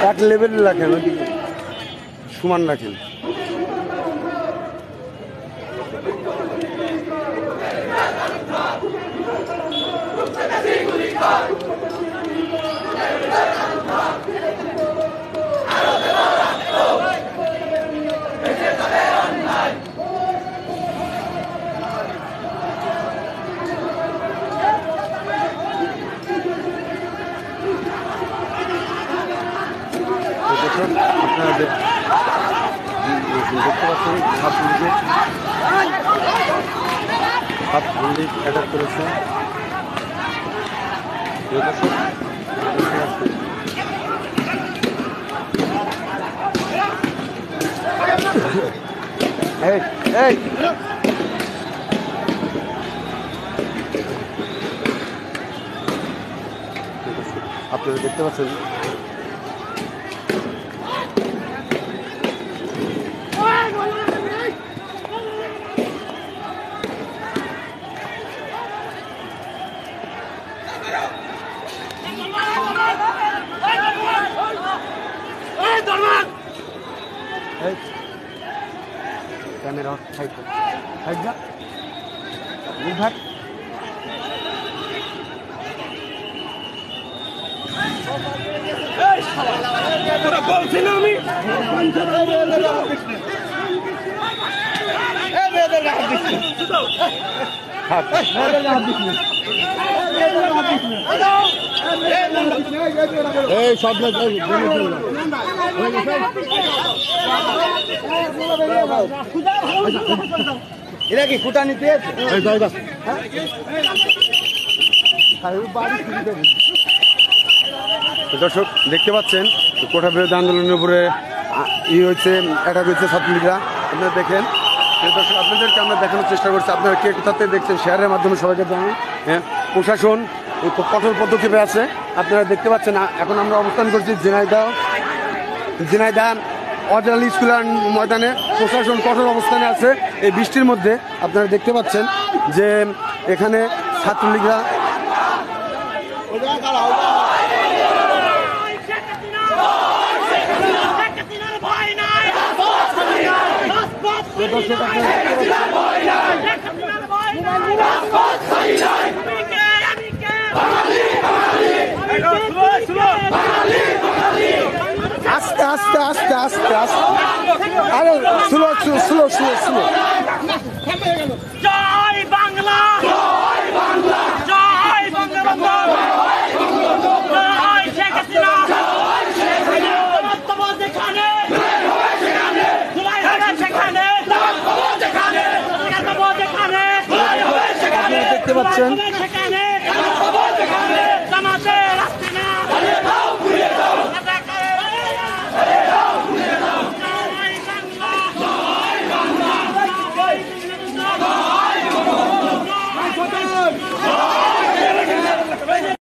এক লেভেলে রাখেন, ওইদিকে সমান রাখেন। আপনারা দেখতে পাচ্ছেন ছাত্রলীগ অ্যাটাক করেছে। আপনারা দেখতে পাচ্ছেন ক্যামেরা সাইড যা বিভাগ বলছিল আমি এই সব এরা কি কুটা নিতে দর্শক দেখতে পাচ্ছেন কোটা বিরোধী আন্দোলনের উপরে হয়েছে অ্যাটাক হয়েছে ছাত্রলীগরা। আপনারা দেখেন দর্শক, আপনাদেরকে আমরা দেখানোর চেষ্টা করছি। আপনারা কে কোথাতে দেখছেন শেয়ারের মাধ্যমে সবাইকে জানান। হ্যাঁ, প্রশাসন কঠোর পদক্ষেপে আছে। আপনারা দেখতে পাচ্ছেন এখন আমরা অবস্থান করছি ঝিনাইদহ অজালি স্কুলের ময়দানে। প্রশাসন কঠোর অবস্থানে আছে এই বৃষ্টির মধ্যে। আপনারা দেখতে পাচ্ছেন যে এখানে ছাত্রলীগরা আস্তে আস্তে আস্তে আস্তে আস্তে আরে slow slow slow slow slow. জয় বাংলা, জয় বাংলা, জয় বঙ্গবন্ধু, জয় শেখ হাসিনা, জয় শেখ হাসিনা। যেখানে জুলাই হবে সেখানে, যেখানে দেখতে পাচ্ছেন